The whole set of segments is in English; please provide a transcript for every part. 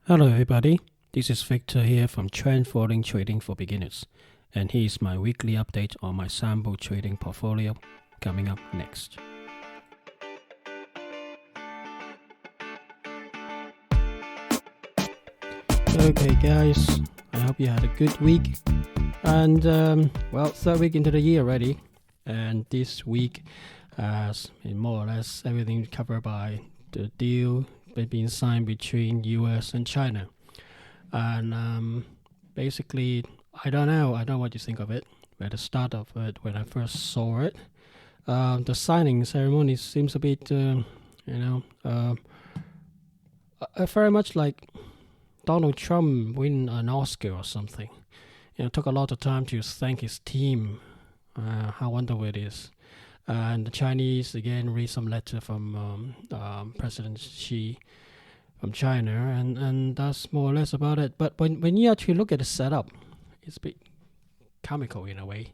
Hello, everybody. This is Victor here from Trend Following Trading for Beginners, and here's my weekly update on my sample trading portfolio coming up next. Okay, guys, I hope you had a good week. And, third week into the year already, and this week has been more or less everything covered by the deal being signed between US and China. And basically, I don't know what you think of it. At the start of it, when I first saw it, the signing ceremony seems a bit, very much like Donald Trump win an Oscar or something. Took a lot of time to thank his team. How wonderful it is. And the Chinese again read some letter from President Xi from China, and that's more or less about it. But when you actually look at the setup, it's a bit comical in a way.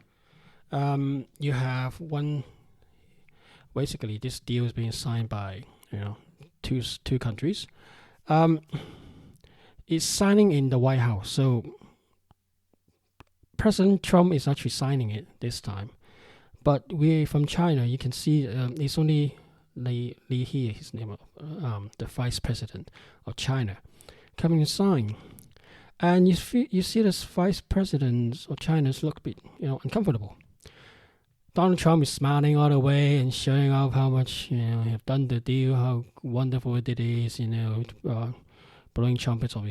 You have one. Basically, this deal is being signed by two countries. It's signing in the White House, so President Trump is actually signing it this time. But we from China, you can see it's only Li He, his name, the vice president of China, coming to sign. And you see this vice president of China look a bit uncomfortable. Donald Trump is smiling all the way and showing off how much he have done the deal, how wonderful it is, blowing trumpets of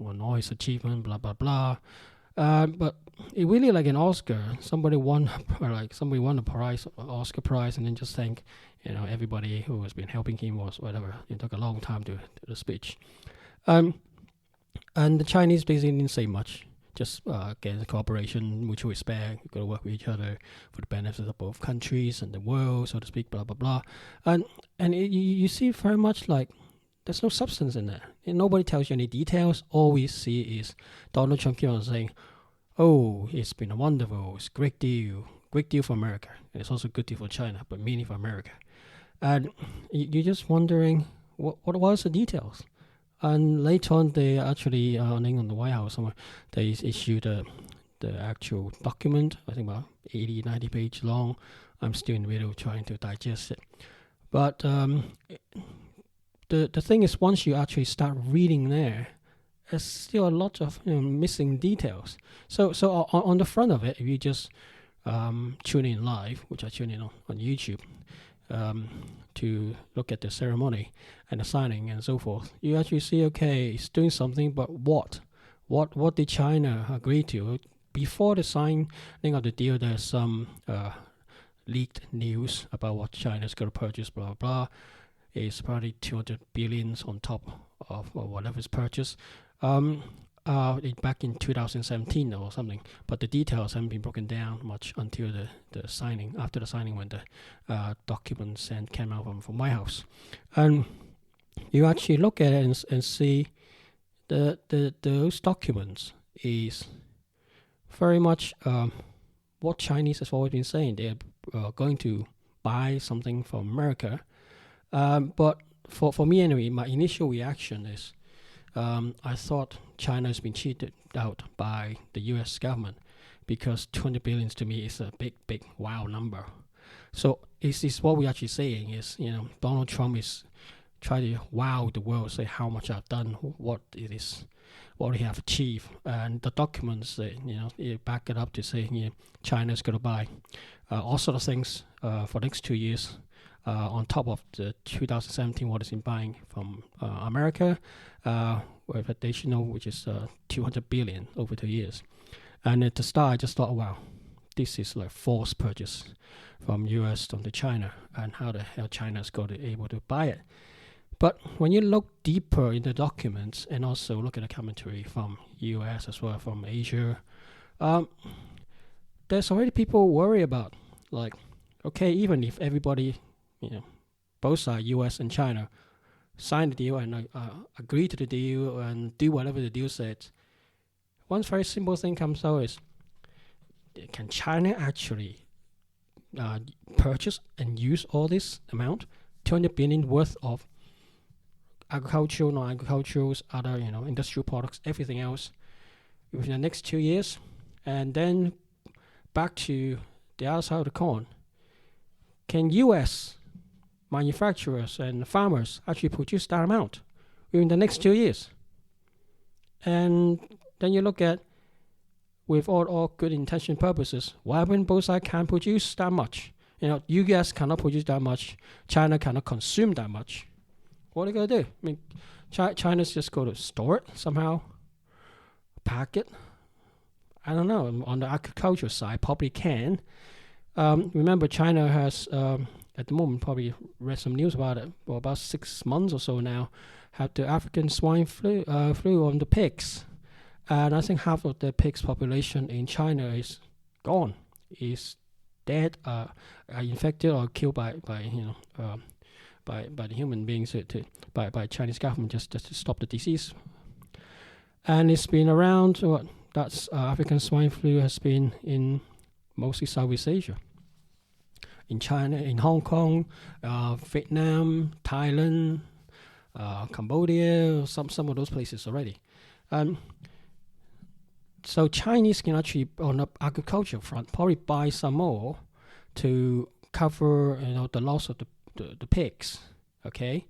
on all his achievement, blah blah blah. But it really like an Oscar. Somebody won a prize, Oscar prize, and then just thank everybody who has been helping him or whatever. It took a long time to do the speech. And the Chinese basically didn't say much. Just again, cooperation, mutual respect. We've got to work with each other for the benefits of both countries and the world, so to speak. Blah blah blah. And you see very much like there's no substance in there. And nobody tells you any details. All we see is Donald Trump keep on saying, "Oh, it's been a wonderful, it's a great deal for America, and it's also a good deal for China, but mainly for America." And you're just wondering what was the details. And later on, they actually, on the White House somewhere, they issued the actual document, I think about 80, 90 pages long. I'm still in the middle of trying to digest it. But the thing is, once you actually start reading there, there's still a lot of missing details. So on the front of it, if you just tune in live, which I tune in on YouTube, to look at the ceremony and the signing and so forth, you actually see, okay, it's doing something, but what did China agree to? Before the signing of the deal, there's some leaked news about what China's going to purchase, blah, blah, blah. It's probably 200 billions on top of whatever is purchased. Back in 2017 or something, but the details haven't been broken down much until the signing. After the signing, when the documents came out from White House, and you actually look at it and see those documents is very much what Chinese has always been saying. They're going to buy something from America, but for me anyway, my initial reaction is, I thought China has been cheated out by the U.S. government, because 200 billions to me is a big wow number. So is what we're actually saying is, Donald Trump is trying to wow the world, say how much I've done, what it is, what we have achieved, and the documents, back it up to say, China's going to buy all sort of things for the next 2 years. On top of the 2017, what it's been buying from America, with additional, which is 200 billion over 2 years. And at the start, I just thought, wow, this is like forced purchase from US to China, and how the hell China's got to able to buy it. But when you look deeper in the documents and also look at the commentary from US as well, from Asia, there's already people worry about, like, okay, even if everybody, both sides, US and China, sign the deal and agree to the deal and do whatever the deal says, one very simple thing comes out is, can China actually purchase and use all this amount, 200 billion worth of agricultural, non-agricultural, other industrial products, everything else within the next 2 years, and then back to the other side of the coin. Can U.S. manufacturers and farmers actually produce that amount within the next 2 years? And then you look at, with all good intention purposes, why when both sides can't produce that much? U.S. cannot produce that much. China cannot consume that much. What are they going to do? I mean, China's just going to store it somehow, pack it. I don't know. On the agriculture side, probably can. Remember, China has, at the moment, probably read some news about it, for about 6 months or so now, had the African swine flu on the pigs. And I think half of the pigs population in China is gone, is dead, are infected or killed by the human beings, by Chinese government just to stop the disease. And it's been around, that's African swine flu has been in mostly Southeast Asia. In China, in Hong Kong, Vietnam, Thailand, Cambodia, some of those places already. So Chinese can actually, on the agriculture front, probably buy some more to cover the loss of the pigs, okay?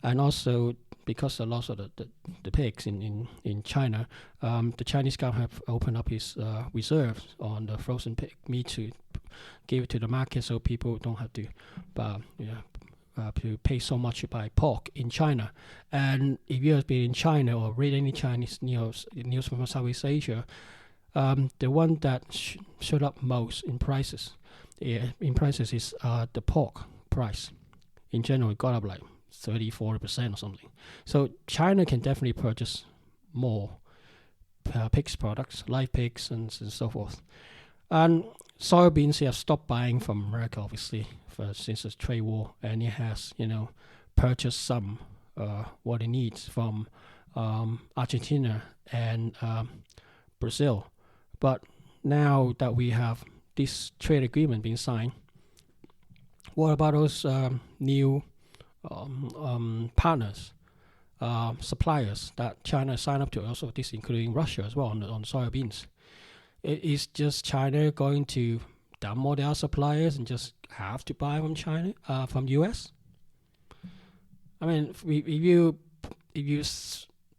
And also because the loss of the pigs in China, the Chinese government have opened up its reserves on the frozen pig meat to give it to the market, so people don't have to pay so much to buy pork in China. And if you have been in China or read any Chinese news from Southeast Asia, the one that showed up most in prices is the pork price. In general, it got up like 30-40% or something. So China can definitely purchase more pigs products, live pigs and so forth. And soybeans, they have stopped buying from America, obviously, since the trade war, and it has, purchased some what it needs from Argentina and Brazil. But now that we have this trade agreement being signed, what about those new partners, suppliers that China signed up to? Also, this including Russia as well on soybeans. Is just China going to dump all their suppliers and just have to buy from China, from US? I mean, if you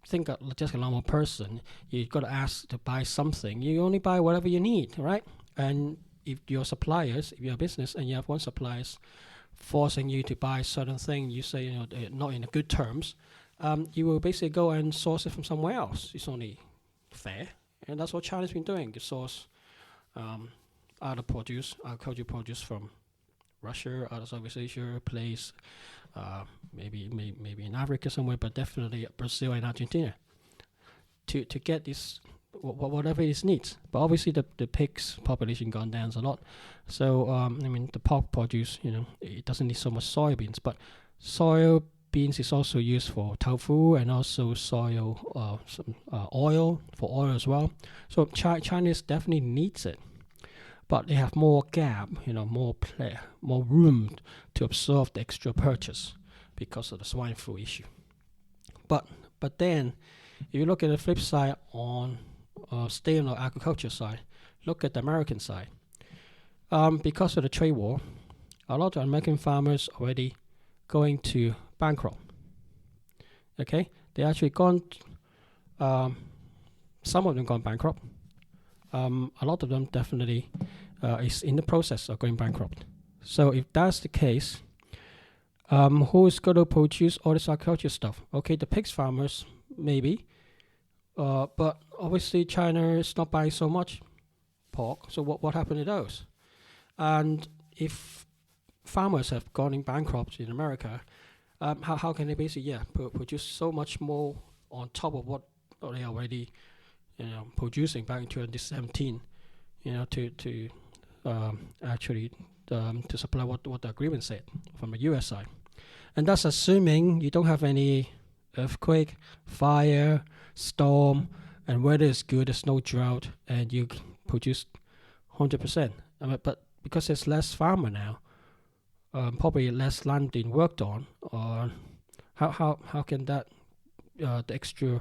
think just a normal person, you've got to ask to buy something. You only buy whatever you need, right? And if your suppliers, if you're a business and you have one suppliers forcing you to buy certain thing, you say not in good terms, you will basically go and source it from somewhere else. It's only fair. And that's what China's been doing, to source other produce, agricultural produce from Russia, other Southeast Asia, place, maybe in Africa somewhere, but definitely Brazil and Argentina, to get this whatever it needs. But obviously the pigs population gone down a lot, so the pork produce, it doesn't need so much soybeans, but soybeans is also used for tofu and also oil, for oil as well. So China definitely needs it, but they have more gap, more room to absorb the extra purchase because of the swine flu issue. But then, if you look at the flip side on stay on the agriculture side, look at the American side. Because of the trade war, a lot of American farmers already going to bankrupt. Okay, they actually gone. Some of them gone bankrupt. A lot of them definitely is in the process of going bankrupt. So if that's the case, who's going to produce all this agriculture stuff? Okay, the pigs farmers maybe, but obviously China is not buying so much pork. So what happened to those? And if farmers have gone bankrupt in America, how can they basically produce so much more on top of what they already producing back in 2017, to actually to supply what the agreement said from the US side. And that's assuming you don't have any earthquake, fire, storm, and weather is good, there's no drought, and you produce 100%. But because there's less farmer now, probably less land being worked on, or how can that the extra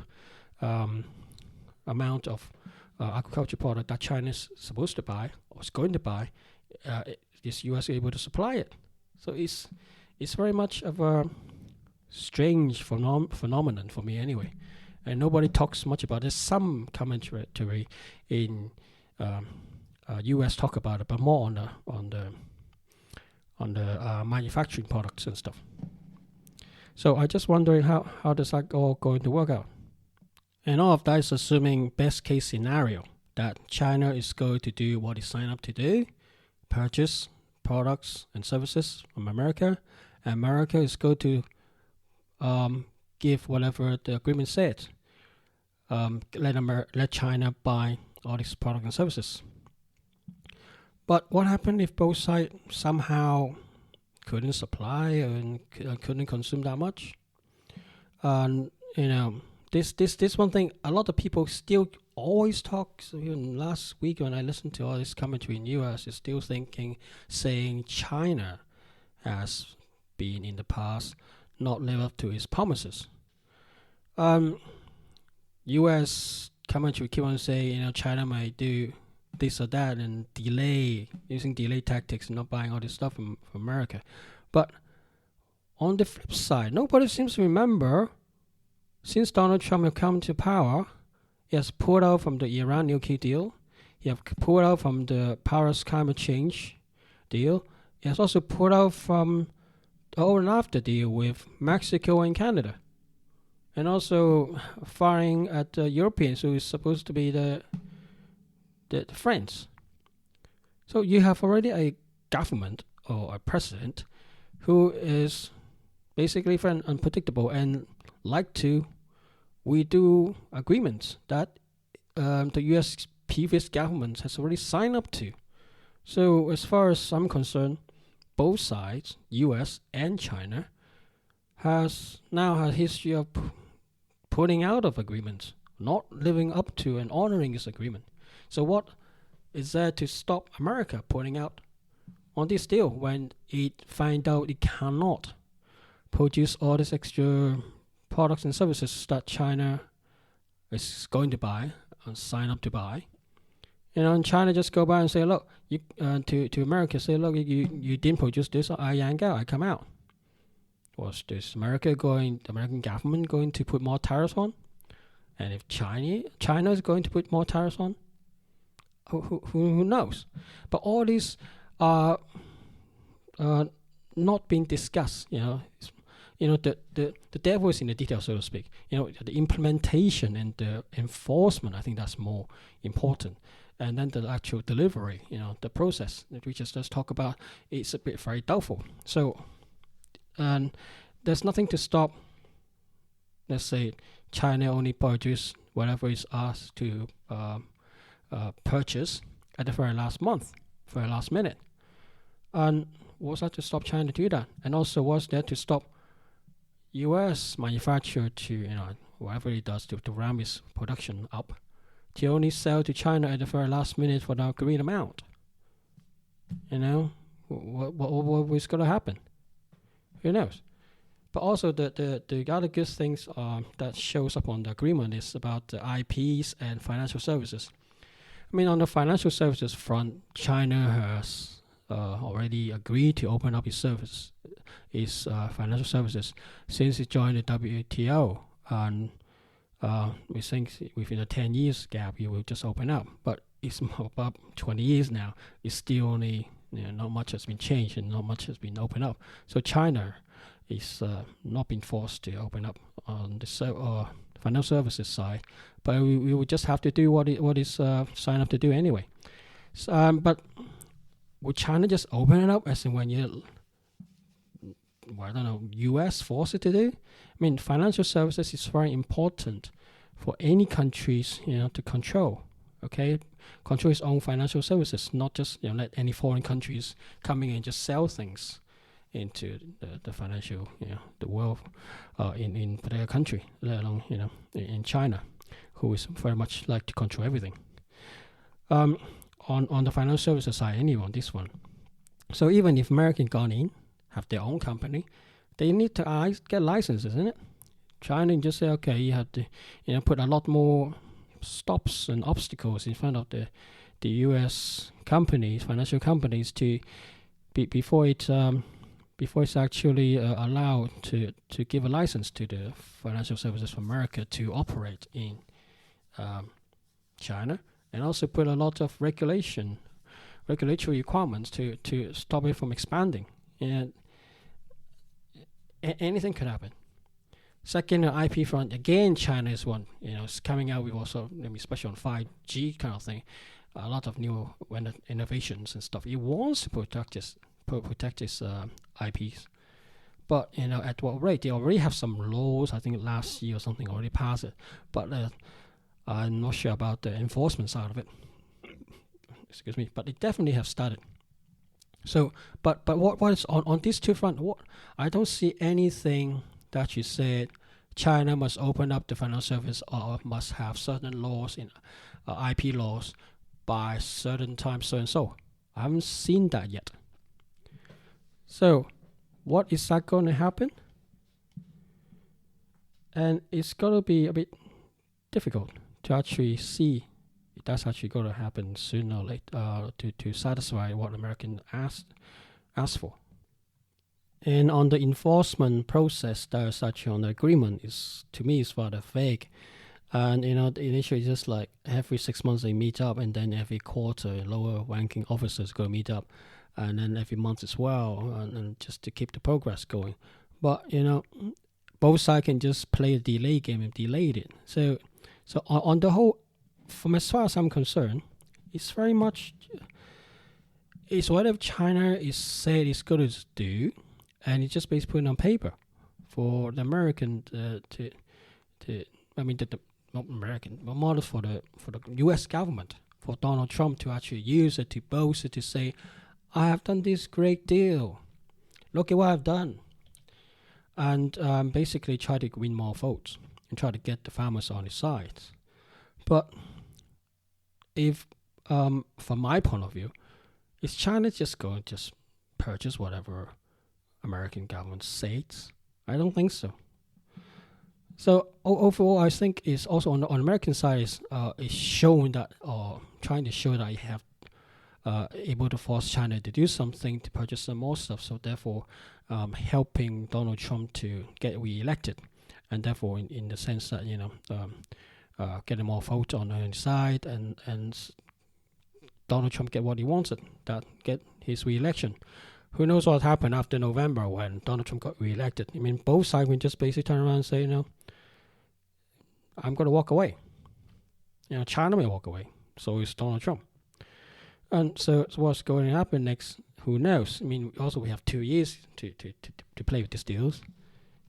um, amount of agriculture product that China is supposed to buy or is going to buy, is U.S. able to supply it? So it's very much of a strange phenomenon for me anyway, and nobody talks much about it. Some commentary in U.S. talk about it, but more on the manufacturing products and stuff. So I just wondering how does that all going to work out? And all of that is assuming best case scenario that China is going to do what it signed up to do, purchase products and services from America. And America is going to give whatever the agreement said. Let China buy all these products and services. But what happened if both sides somehow couldn't supply and couldn't consume that much? And this one thing a lot of people still always talk. So even last week when I listened to all this commentary in US, is still saying China has been in the past not live up to its promises. US commentary keep on saying China might do this or that and using delay tactics and not buying all this stuff from America. But on the flip side, nobody seems to remember, since Donald Trump has come to power, he has pulled out from the Iran nuclear deal. He has pulled out from the Paris climate change deal. He has also pulled out from the old NAFTA deal with Mexico and Canada. And also firing at the Europeans, who is supposed to be the friends. So you have already a government or a president who is basically very unpredictable and like to redo agreements that the U.S. previous government has already signed up to. So as far as I'm concerned, both sides, U.S. and China, has now had a history of putting out of agreements, not living up to and honoring this agreement. So what is there to stop America putting out on this deal when it find out it cannot produce all these extra products and services that China is going to buy and sign up to buy? And China just go by and say, look, you to America, say, look, you didn't produce this, I yank out, I come out. Was this the American government going to put more tariffs on? And if China is going to put more tariffs on, who knows? But all these are not being discussed. The devil is in the detail, so to speak. The implementation and the enforcement, I think that's more important. And then the actual delivery, the process that we just talk about, it's a bit very doubtful. So, there's nothing to stop, let's say, China only produce whatever is asked to purchase at the very last minute. And what's that to stop China to do that? And also, what's there to stop U.S. manufacturer to, whatever it does to ramp its production up, to only sell to China at the very last minute for the agreed amount? What is going to happen? Who knows? But also the other good things that shows up on the agreement is about the IPs and financial services. On the financial services front, China has already agreed to open up its financial services since it joined the WTO, and we think within a 10 years gap it will just open up. But it's about 20 years now. It's still only not much has been changed and not much has been opened up. So China is not being forced to open up on the financial services side, but we would just have to do what is signed up to do anyway. So, but would China just open it up as in when U.S. force it to do? Financial services is very important for any countries, to control. Okay, control its own financial services, not just let any foreign countries come in and just sell things into the financial, the world, in particular country, let alone in China, who is very much like to control everything. On the financial services side, anyway, on this one. So even if American gone in, have their own company, they need to get licenses, isn't it? China just say, okay, you have to, put a lot more stops and obstacles in front of the U.S. companies, financial companies, to before it's actually allowed to give a license to the Financial Services of America to operate in China, and also put a lot of regulatory requirements to stop it from expanding. And anything could happen. Second, IP front, again, China is one. It's coming out with also, especially on 5G kind of thing, a lot of new innovations and stuff. It wants to protect its IPs, but at what rate? They already have some laws. I think last year or something already passed it, but I'm not sure about the enforcement side of it. Excuse me, but they definitely have started. So, but what is on these two fronts? What I don't see anything that you said China must open up the financial service or must have certain laws in IP laws by certain time, so and so. I haven't seen that yet. So, what is that going to happen? And it's going to be a bit difficult to actually see if that's actually going to happen sooner or later to satisfy what Americans ask for. And on the enforcement process, that is actually on the agreement to me is rather vague. And initially just like every 6 months they meet up, and then every quarter lower ranking officers go meet up, and then every month as well, and just to keep the progress going. But both sides can just play a delay game and delayed it. So on the whole, from as far as I'm concerned, it's very much it's whatever China is said it's going to do, and it's just basically putting on paper for the American not American, but more for the U.S. government, for Donald Trump to actually use it to boast it, to say, I have done this great deal. Look at what I've done. And basically try to win more votes and try to get the farmers on his side. But if, from my point of view, is China just going to just purchase whatever American government says? I don't think so. So overall, I think is also on the American side is showing that, or trying to show that you have able to force China to do something to purchase some more stuff. So therefore, helping Donald Trump to get re-elected, and therefore, in the sense that getting more votes on his side, and Donald Trump get what he wanted, that get his re-election. Who knows what happened after November when Donald Trump got re-elected? I mean, both sides will just basically turn around and say, I'm going to walk away. China may walk away. So is Donald Trump. And so what's going to happen next? Who knows? I mean, also we have 2 years to play with these deals.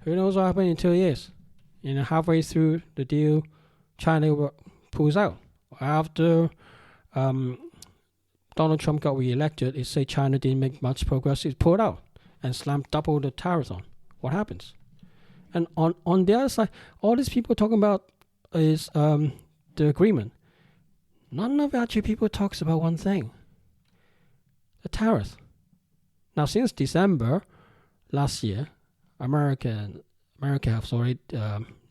Who knows what happens in 2 years? Halfway through the deal, China pulls out. After Donald Trump got re-elected, it say China didn't make much progress. It pulled out and slammed double the tariffs on. What happens? And on the other side, all these people talking about is the agreement. None of actually people talks about one thing: the tariff. Now, since December last year, America has already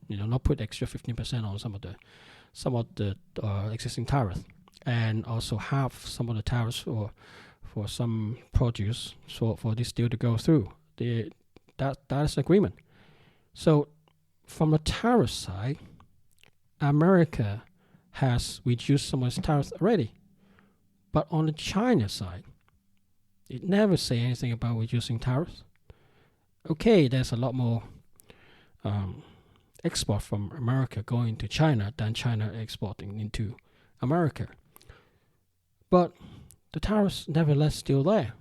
not put extra 15% on some of the existing tariff, and also have some of the tariffs for some produce for this deal to go through. That is agreement. So from the tariff side, America has reduced some of its tariffs already. But on the China side, it never say anything about reducing tariffs. Okay, there's a lot more export from America going to China than China exporting into America. But the tariffs nevertheless still there.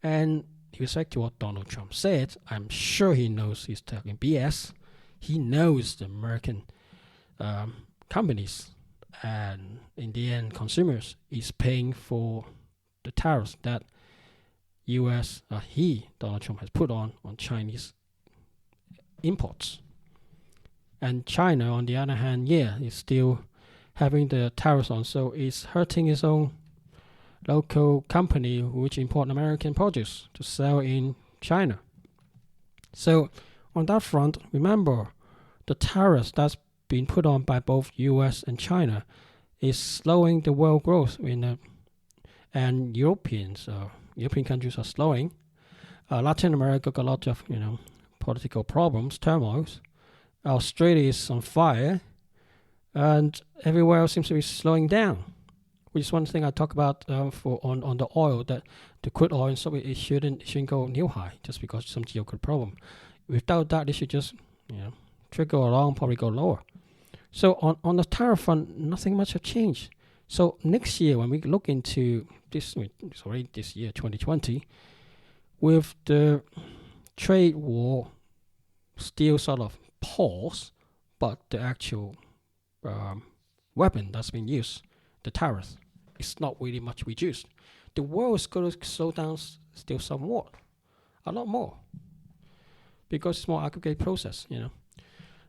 And with respect to what Donald Trump said, I'm sure he knows he's talking BS. He knows the American companies and in the end consumers is paying for the tariffs that Donald Trump has put on Chinese imports. And China, on the other hand, is still having the tariffs on, so it's hurting its own local company which import American produce to sell in China. So on that front, remember the tariffs that's been put on by both US and China is slowing the world growth and European countries are slowing. Latin America got a lot of political problems, turmoils. Australia is on fire, and everywhere else seems to be slowing down. Which is one thing I talk about on the oil, that the crude oil and so it shouldn't go new high just because some geopolitical problem. Without that, it should just trickle along, probably go lower. So on the tariff front, nothing much have changed. So next year, when we look into this, it's already this year, 2020, with the trade war still sort of pause, but the actual weapon that's been used, the tariff, is not really much reduced. The world is going to slow down still somewhat, a lot more, because it's more aggregate process,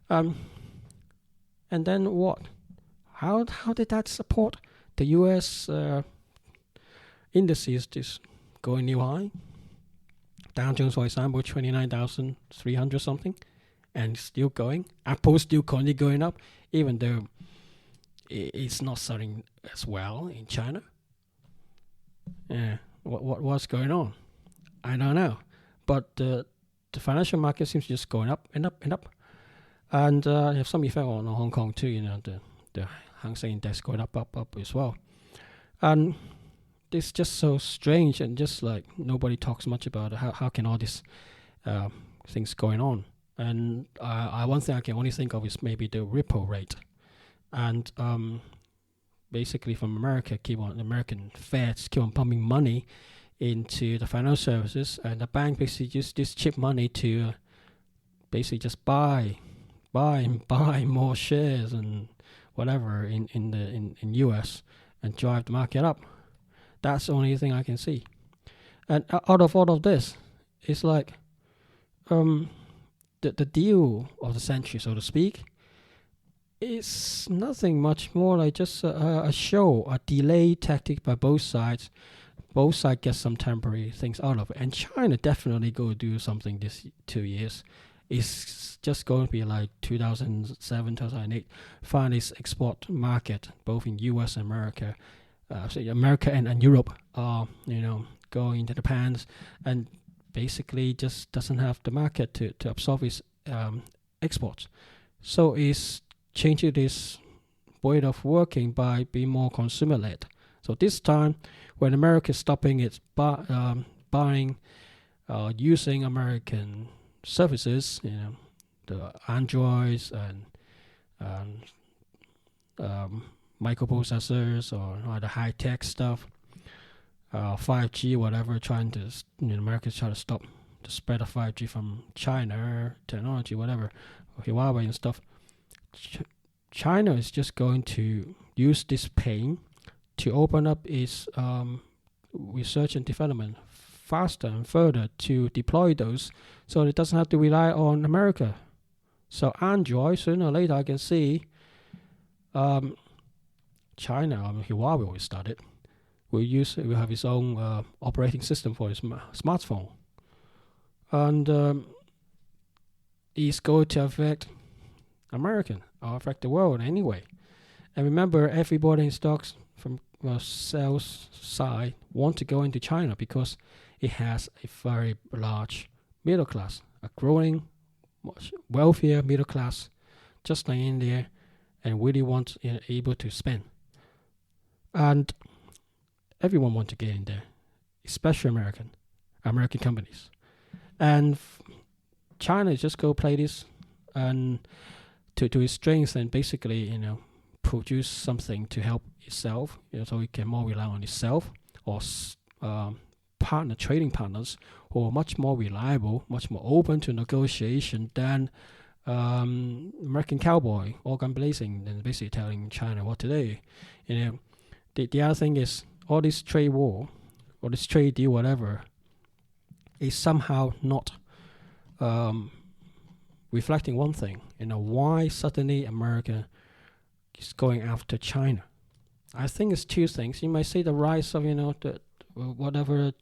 and then what? How did that support the U.S. Indices just going new high? Dow Jones, for example, 29,300 something, and still going. Apple still currently going up, even though it's not selling as well in China. Yeah, what's going on? I don't know, but the financial market seems just going up and up and up, and have some effect on Hong Kong too. The Hang Seng Index going up as well, and it's just so strange, and just like nobody talks much about it. How can all these things going on? And one thing I can only think of is maybe the repo rate, and basically from American Feds keep on pumping money into the financial services, and the bank basically just this cheap money to basically just buy more shares and whatever in US and drive the market up. That's the only thing I can see. And out of all of this, it's like the deal of the century, so to speak, is nothing much more like just a show, a delay tactic by both sides. Both sides get some temporary things out of it. And China definitely go do something this 2 years. It's just going to be like 2007, 2008, find its export market, both in US and America. So America and Europe are, going into the pans, and basically just doesn't have the market to absorb its exports. So it's changing this way of working by being more consumer-led. So this time, when America is stopping its buying, using American services, the Androids and microprocessors or the high-tech stuff, 5G, whatever, trying to, America's trying to stop the spread of 5G from China, technology, whatever, Huawei and stuff. China is just going to use this pain to open up its research and development faster and further to deploy those, so it doesn't have to rely on America. So Android, sooner or later, I can see China, Huawei will start it. Will have its own operating system for its smartphone, and it's going to affect American or affect the world anyway. And remember, everybody in stocks from sales side want to go into China because it has a very large middle class, a growing, much wealthier middle class, just like India, and really want able to spend. And everyone want to get in there, especially American companies. And China is just go play this and to its strengths, and basically produce something to help itself, so it can more rely on itself, or trading partners who are much more reliable, much more open to negotiation than American cowboy, organ blazing, and basically telling China what to do. The other thing is, all this trade war or this trade deal, whatever, is somehow not reflecting one thing. Why suddenly America is going after China? I think it's two things. You might say the rise of the whatever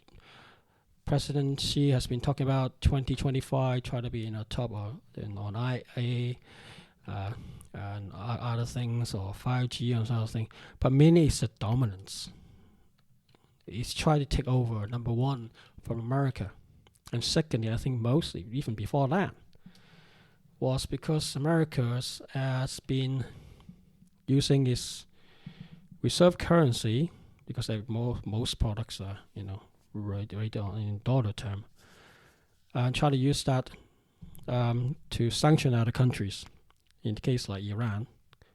President Xi has been talking about 2025, try to be in a top or on IA and other things or 5G and other things. But mainly it's the dominance. It's trying to take over, number one, from America. And secondly, I think mostly, even before that, was because America has been using its reserve currency, because most products are, right in dollar term, and try to use that to sanction other countries. In the case like Iran,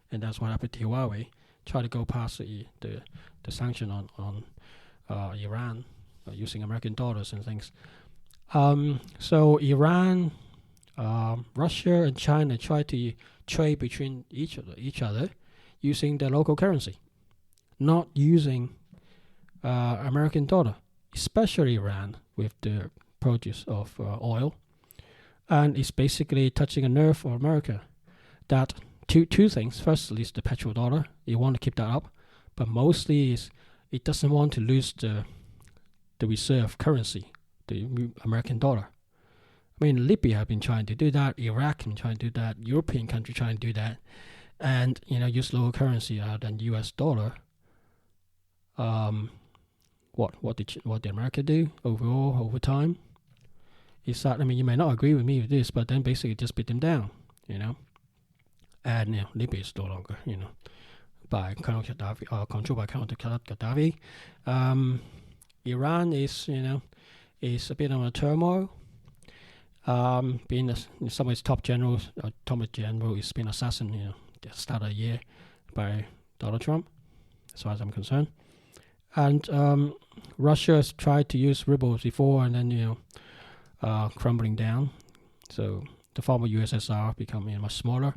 and that's what happened to Huawei, try to go past the sanction on Iran using American dollars and things. So Iran, Russia, and China try to trade between each other using their local currency, not using American dollar, especially Iran with the produce of oil, and it's basically touching a nerve for America. That two things. Firstly, is the petrodollar. It want to keep that up, but mostly is it doesn't want to lose the reserve currency, the American dollar. I mean, Libya have been trying to do that. Iraq been trying to do that. European country trying to do that, and use local currency than U.S. dollar. What did America do overall over time? Is that, you may not agree with me with this, but then basically just beat them down, And Libya is no longer, by Colonel Gaddafi, controlled by Colonel Gaddafi. Iran is, is a bit of a turmoil. Being some of its top generals, atomic general, is being assassinated, at the start of the year by Donald Trump, as far as I'm concerned. And Russia has tried to use rubles before, and then crumbling down. So the former USSR becoming much smaller,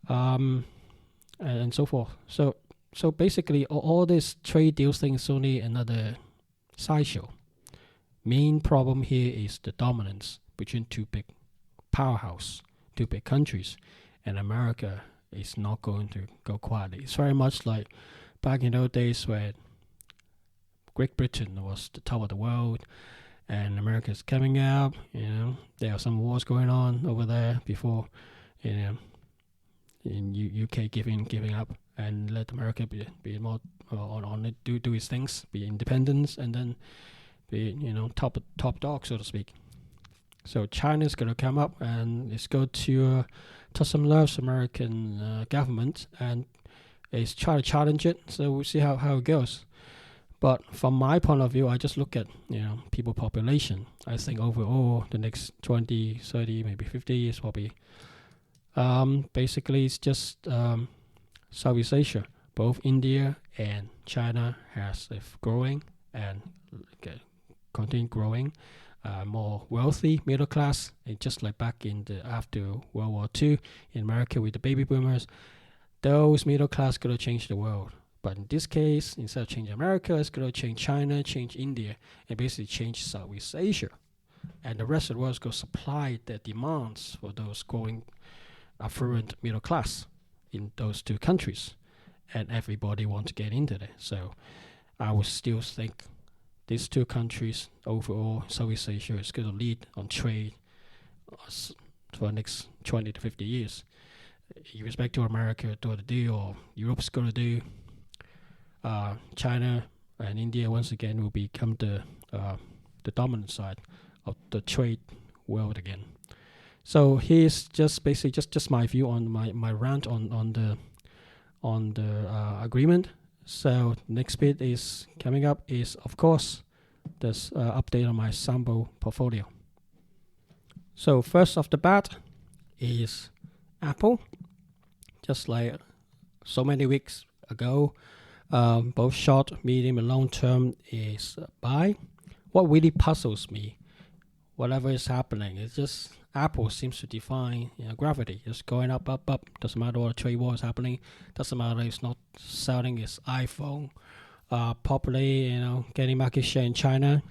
and so forth. So basically, all these trade deals things is only another sideshow. Main problem here is the dominance between two big powerhouse, two big countries, and America is not going to go quietly. It's very much like back in those days where Great Britain was the top of the world, and America is coming out. There are some wars going on over there before, in UK giving up and let America be more on it, do its things, be independent, and then be top dog, so to speak. So China's gonna come up and it's going to touch some nerves American government, and it's try to challenge it. So we'll see how it goes. But from my point of view, I just look at people population. I think overall the next 20, 30, maybe 50 years probably. Basically, it's just Southeast Asia. Both India and China has growing and continue growing. More wealthy middle class, and just like back in after World War II in America with the baby boomers, those middle class gonna change the world. But in this case, instead of changing America, it's going to change China, change India, and basically change Southeast Asia. And the rest of the world is going to supply the demands for those growing affluent middle class in those two countries. And everybody wants to get into that. So I would still think these two countries, overall, Southeast Asia is going to lead on trade for the next 20 to 50 years. In respect to America, do the do, or Europe's going to do. China and India once again will become the dominant side of the trade world again. So here's just basically just my view on my rant on the agreement. So next bit is coming up is of course this update on my Sambo portfolio. So first off the bat is Apple. Just like so many weeks ago. Both short, medium, and long term is buy. What really puzzles me, whatever is happening, is just Apple seems to define gravity. It's going up, up, up. Doesn't matter what trade war is happening. Doesn't matter it's not selling its iPhone properly. Getting market share in China.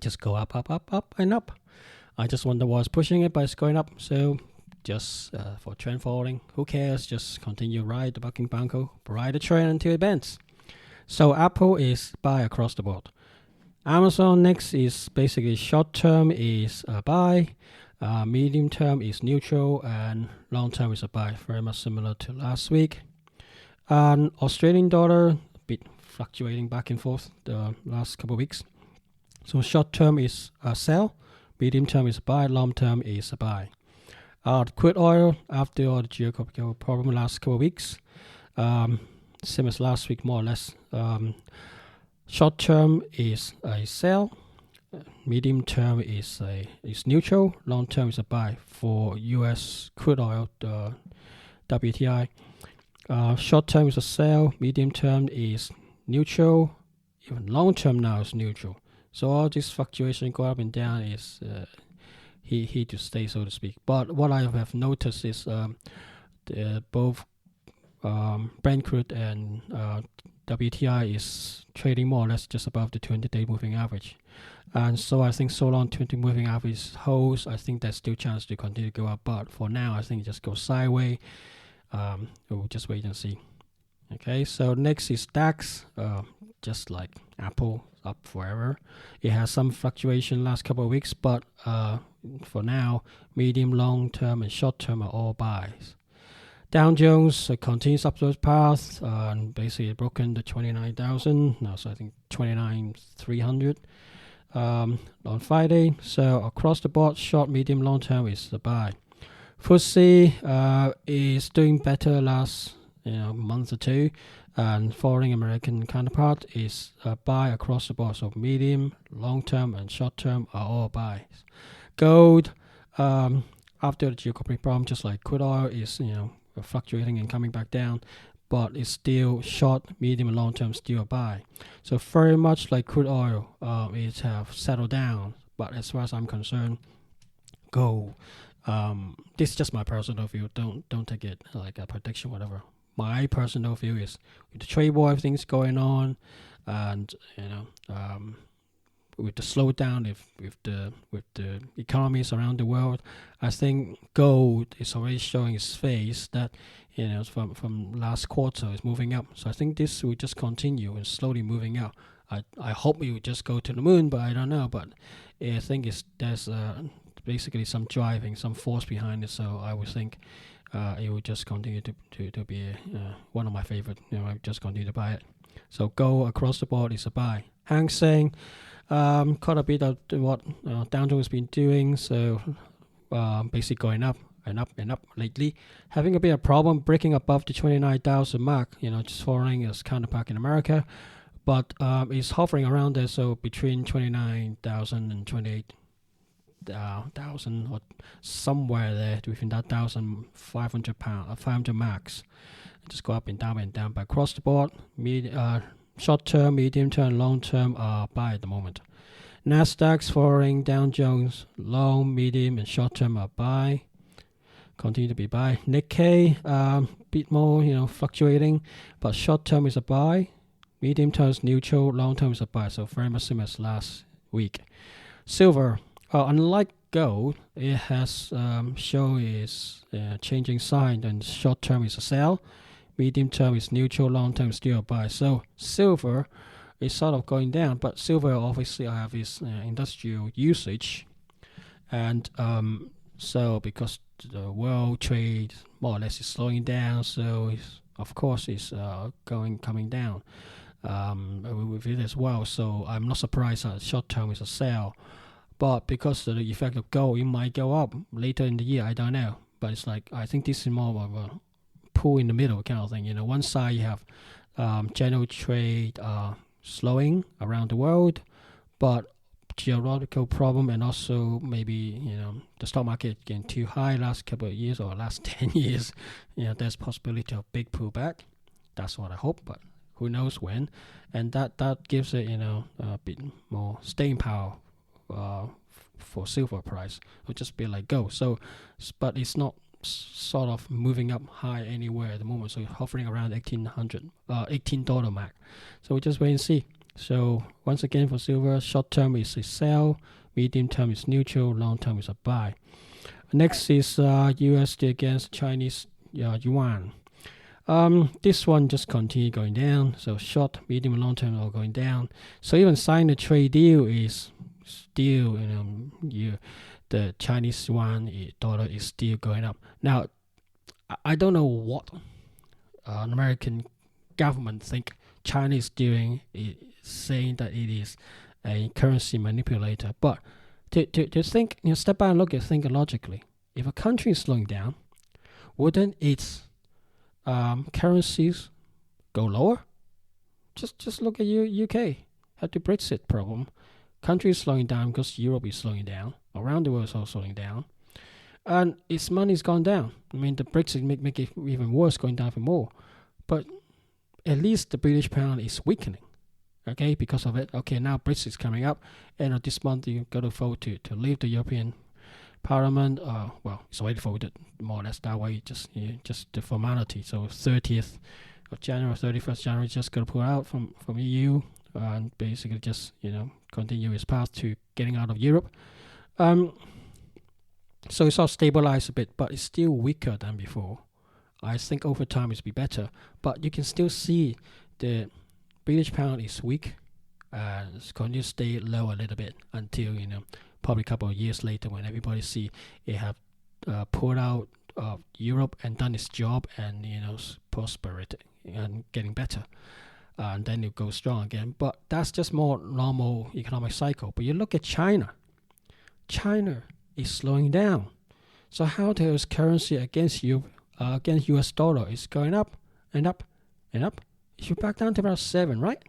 Just go up, up, up, up, and up. I just wonder what's pushing it, but it's going up. So just for trend following, who cares? Just continue ride the bucking banco, ride the trend until it bends. So Apple is buy across the board. Amazon next is basically short term is a buy, medium term is neutral, and long term is a buy. Very much similar to last week. And Australian dollar a bit fluctuating back and forth the last couple of weeks. So short term is a sell, medium term is a buy, long term is a buy. Crude oil after all the geopolitical problem last couple of weeks, same as last week more or less. Short term is a sell, medium term is neutral, long term is a buy for U.S. crude oil, the WTI. Short term is a sell, medium term is neutral, even long term now is neutral. So all this fluctuation go up and down is here to stay, so to speak. But what I have noticed is both Brent crude and WTI is trading more or less just above the 20-day moving average. And so I think so long 20 moving average holds, I think there's still chance to continue to go up. But for now, I think it just goes sideways. We'll just wait and see. Okay, so next is DAX, just like Apple, up forever. It has some fluctuation last couple of weeks, but for now, medium, long term, and short term are all buys. Dow Jones continues upward path and basically broken the 29,000. Now, so I think 29,300 on Friday. So across the board, short, medium, long term is the buy. FTSE is doing better last month or two, and foreign American counterpart is a buy across the board. So medium, long term, and short term are all buys. Gold, after the geopolitical problem, just like crude oil, is fluctuating and coming back down, but it's still short, medium, and long term still a buy. So very much like crude oil, it have settled down. But as far as I'm concerned, gold. This is just my personal view. Don't take it like a prediction, whatever. My personal view is with the trade war, everything's going on, and with the slowdown, with the economies around the world, I think gold is already showing its face that from last quarter is moving up. So I think this will just continue and slowly moving up. I hope it will just go to the moon, but I don't know. But I think there's basically some driving, some force behind it. So I would think it will just continue to be one of my favorite. I just continue to buy it. So gold across the board is a buy. Hang Seng caught a bit of what Dow Jones has been doing. So basically going up and up and up lately, having a bit of problem breaking above the 29,000 mark. Just following its counterpart in America, but it's hovering around there. So between 29,000 and 28,000 or somewhere there within that 500 marks. Just go up and down and down. But across the board, short term, medium term, long term are buy at the moment. Nasdaq's following Dow Jones, long, medium, and short term are buy. Continue to be buy. Nikkei, bit more, fluctuating, but short term is a buy. Medium term is neutral, long term is a buy. So very much same as last week. Silver, unlike gold, it has shown its changing sign, and short term is a sell. Medium term is neutral, long term is still a buy. So silver is sort of going down, but silver obviously have its industrial usage, and so because the world trade more or less is slowing down, so of course it's coming down with it as well. So I'm not surprised that short term is a sell, but because of the effect of gold, it might go up later in the year. I don't know, but it's like I think this is more of a pull in the middle kind of thing. One side you have general trade slowing around the world, but geological problem, and also maybe the stock market getting too high last couple of years or last 10 years. There's possibility of big pullback. That's what I hope, but who knows when. And that gives it a bit more staying power for silver price. It'll just be like gold. So, but it's not sort of moving up high anywhere at the moment. So hovering around $18 mark. So we just wait and see. So once again for silver, short term is a sell, medium term is neutral, long term is a buy. Next is USD against Chinese yuan. This one just continue going down. So short, medium, and long term are going down. So even signing a trade deal is still, the Chinese yuan dollar is still going up. Now, I don't know what American government think China is doing, saying that it is a currency manipulator. But to think, step back and look at think logically. If a country is slowing down, wouldn't its currencies go lower? Just look at UK. Had the Brexit problem. Country is slowing down because Europe is slowing down. Around the world is also slowing down. And its money's gone down. I mean, the Brexit make it even worse, going down even more. But at least the British pound is weakening. Okay, because of it. Okay, now Brexit is coming up. End of this month, you got to vote to leave the European Parliament. Well, it's already voted more or less that way. Just the formality. So 30th of January, 31st January, just got to pull out from EU and basically just continue its path to getting out of Europe. So it's all stabilized a bit, but it's still weaker than before. I think over time it'll be better, but you can still see the British pound is weak and it's going to stay low a little bit until probably a couple of years later when everybody see it have pulled out of Europe and done its job and prosperity and getting better, and then it goes strong again. But that's just more normal economic cycle. But you look at China is slowing down. So how does currency against US dollar is going up and up and up? It should back down to about 7, right?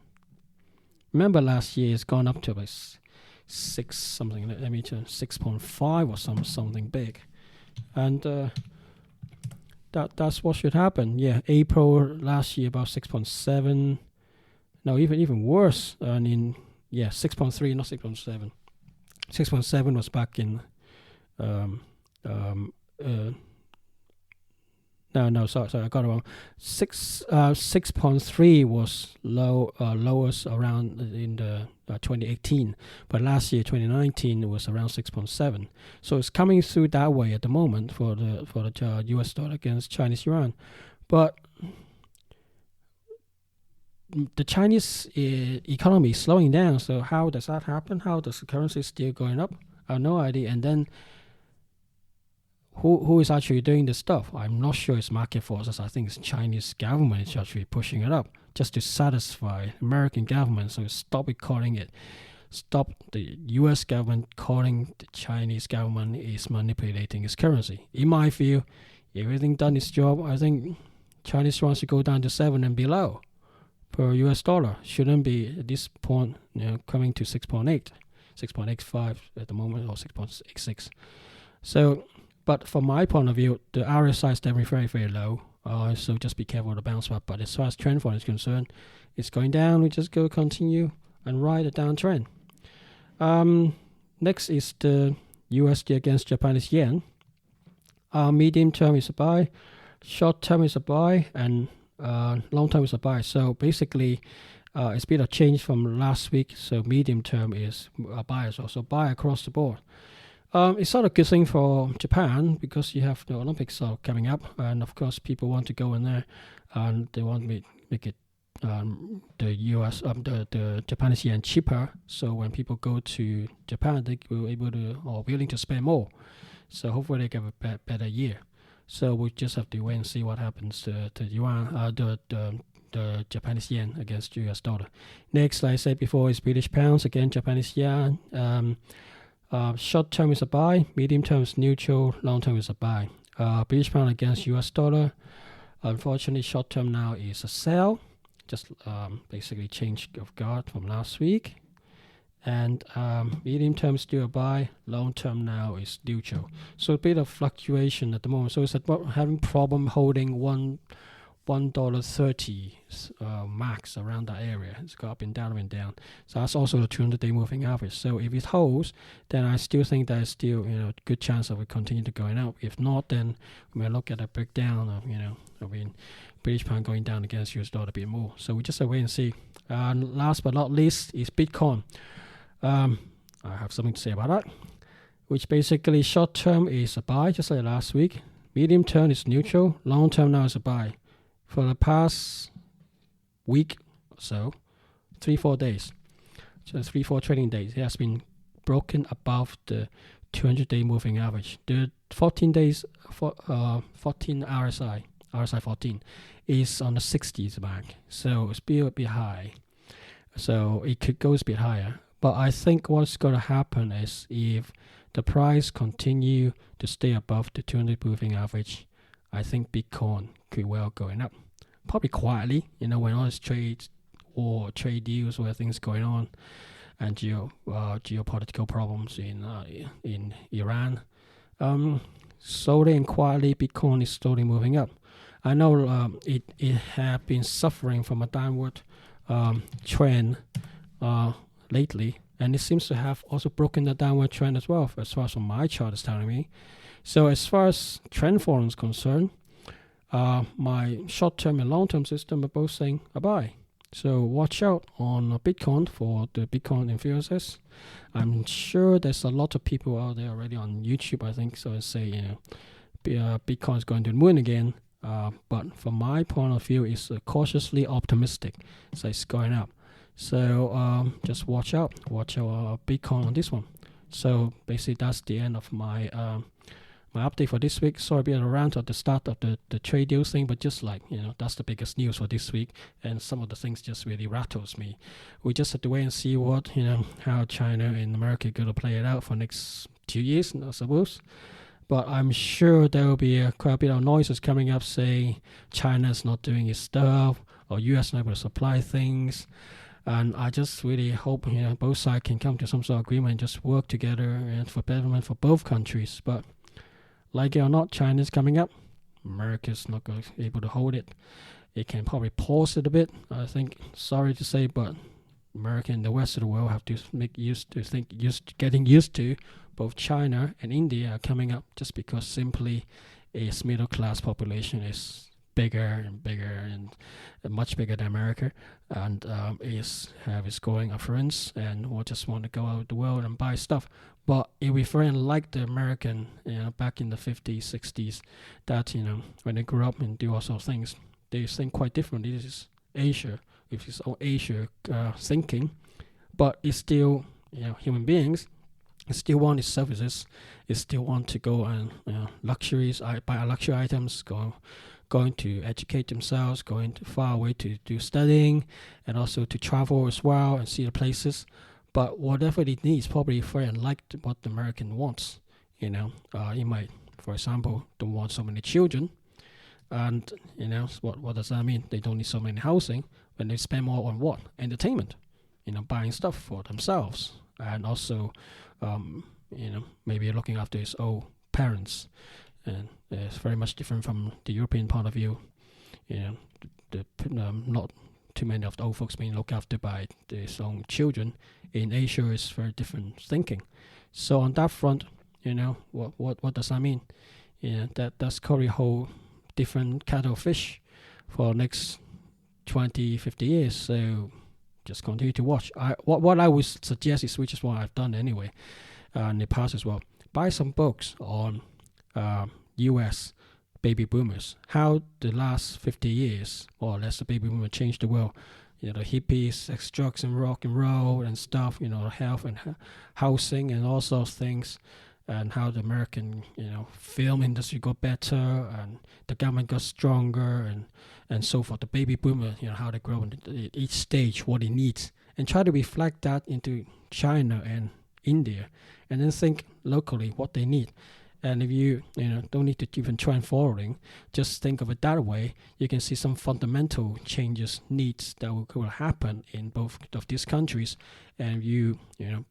Remember last year it's gone up to about 6 something. Let me turn 6.5 or something big, and that's what should happen. Yeah, April last year about 6.7. No, even worse. And 6.3, not 6.7. 6.7 was back in. Sorry, I got it wrong. 6.3 was lowest around in the 2018, but last year 2019 it was around 6.7. So it's coming through that way at the moment for the US dollar against Chinese yuan, but the Chinese economy is slowing down. So how does that happen? How does the currency still going up? I have no idea. And then who is actually doing this stuff? I'm not sure it's market forces. I think it's Chinese government is actually pushing it up just to satisfy American government. So stop the US government calling the Chinese government is manipulating its currency. In my view, everything done its job. I think Chinese yuan should go down to 7 and below per US dollar. Shouldn't be at this point coming to 6.8, 6.85 at the moment, or 6.86. So, but from my point of view, the RSI is definitely very, very low. So just be careful of the bounce back. But as far as trend line is concerned, it's going down. We just go continue and ride a downtrend. Next is the USD against Japanese yen. Medium term is a buy, short term is a buy, and long term is a buy. So basically, it's been a change from last week. So medium term is a buy as well. So buy across the board. It's not a good thing for Japan because you have the Olympics coming up, and of course people want to go in there, and they want to make it the Japanese yen cheaper. So when people go to Japan, they will able to or willing to spend more. So hopefully they get a better year. So we just have to wait and see what happens to yuan, the Japanese yen against US dollar. Next, like I said before, is British pounds against Japanese yen. Short term is a buy, medium term is neutral, long term is a buy. British pound against US dollar. Unfortunately, short term now is a sell. Just basically change of guard from last week. And medium term still a buy, long term now is neutral. So a bit of fluctuation at the moment. So it's about having problem holding $1.30 max around that area. It's got up and down. So that's also the 200-day moving average. So if it holds, then I still think there's still good chance of it continue to going up. If not, then we may look at a breakdown of British pound going down against US dollar a bit more. So we just have to wait and see. And last but not least is Bitcoin. I have something to say about that, which basically short term is a buy, just like last week. Medium term is neutral. Long term now is a buy. for the past week or so, 3-4 days, so 3-4 trading days, it has been broken above the 200-day moving average. The 14 days, 14 RSI 14 is on the 60s mark, so it's still a bit high. So it could go a bit higher. But I think what's going to happen is if the price continue to stay above the 200 moving average, I think Bitcoin could well going up. Probably quietly, when all this trade or trade deals where things going on and geopolitical problems in Iran. Slowly and quietly, Bitcoin is slowly moving up. I know it had been suffering from a downward trend lately, and it seems to have also broken the downward trend as well, as far as my chart is telling me. So as far as trend following is concerned, my short-term and long-term system are both saying a buy. So watch out on Bitcoin for the Bitcoin enthusiasts. I'm sure there's a lot of people out there already on YouTube, I think, so I say, Bitcoin is going to the moon again. But from my point of view, it's cautiously optimistic. So it's going up. So just watch out Bitcoin on this one. So basically, that's the end of my my update for this week. Sorry, a bit around at the start of the trade deals thing, but just that's the biggest news for this week, and some of the things just really rattles me. We just have to wait and see what how China and America are going to play it out for next 2 years, I suppose. But I'm sure there will be quite a bit of noises coming up saying China's not doing its stuff, or US not able to supply things. And I just really hope both sides can come to some sort of agreement and just work together and for betterment for both countries. But like it or not, China's coming up. America's not going to be able to hold it. It can probably pause it a bit. I think, sorry to say, but America and the rest of the world have to getting used to both China and India are coming up, just because simply its middle class population is bigger and bigger and much bigger than America, and is growing affluence and will just want to go out the world and buy stuff. But if we very like the American, back in the 50s, 60s, that when they grew up and do all sorts of things, they think quite differently. This is Asia, with its own Asia thinking, but it's still human beings. It still want its services. It still want to go and luxuries, buy luxury items, going to educate themselves, going to far away to do studying, and also to travel as well and see the places. But whatever it needs, probably very unlike what the American wants. You might, for example, don't want so many children, and what does that mean? They don't need so many housing, when they spend more on what? Entertainment, buying stuff for themselves, and also maybe looking after his old parents. And it's very much different from the European point of view. Not too many of the old folks being looked after by their own children. In Asia, is very different thinking. So on that front, what does that mean? That's probably a whole different kettle of fish for next 20, 50 years. So just continue to watch. What I would suggest is, which is what I've done anyway in the past as well, buy some books on U.S. baby boomers, how the last 50 years, more or less, the baby boomer changed the world. The hippies, sex, drugs, and rock and roll and stuff, health and housing and all sorts of things, and how the American, film industry got better and the government got stronger and so forth. The baby boomer, how they grow in each stage, what it needs, and try to reflect that into China and India, and then think locally what they need. And if you don't need to even try and following, just think of it that way, you can see some fundamental changes, needs that will happen in both of these countries. And you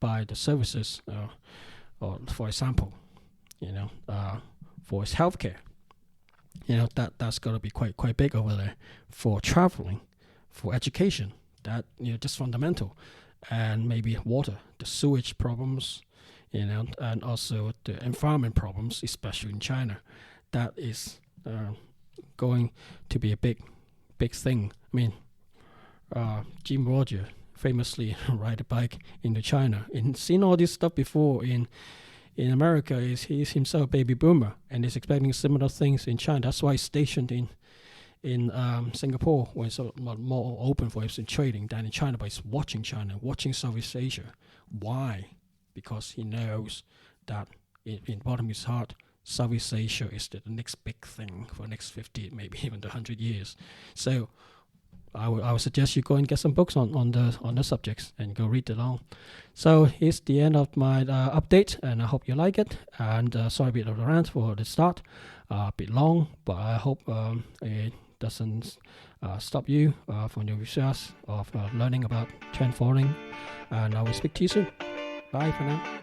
buy the services, or for example, for its healthcare, that's got to be quite big over there. For traveling, for education, that just fundamental, and maybe water, the sewage problems. And also the environment problems, especially in China, that is going to be a big thing. I mean, Jim Rogers famously ride a bike into China and seen all this stuff before in America. He's himself a baby boomer and is expecting similar things in China. That's why he's stationed in Singapore, where it's a lot more open for option trading than in China, but he's watching China, watching Southeast Asia. Why? Because he knows that in the bottom of his heart, Southeast Asia is the next big thing for the next 50, maybe even 100 years. So I would suggest you go and get some books on the subjects and go read along. So here's the end of my update, and I hope you like it. And sorry a bit of a rant for the start, a bit long, but I hope it doesn't stop you from your research of learning about trend following. And I will speak to you soon. Bye for now.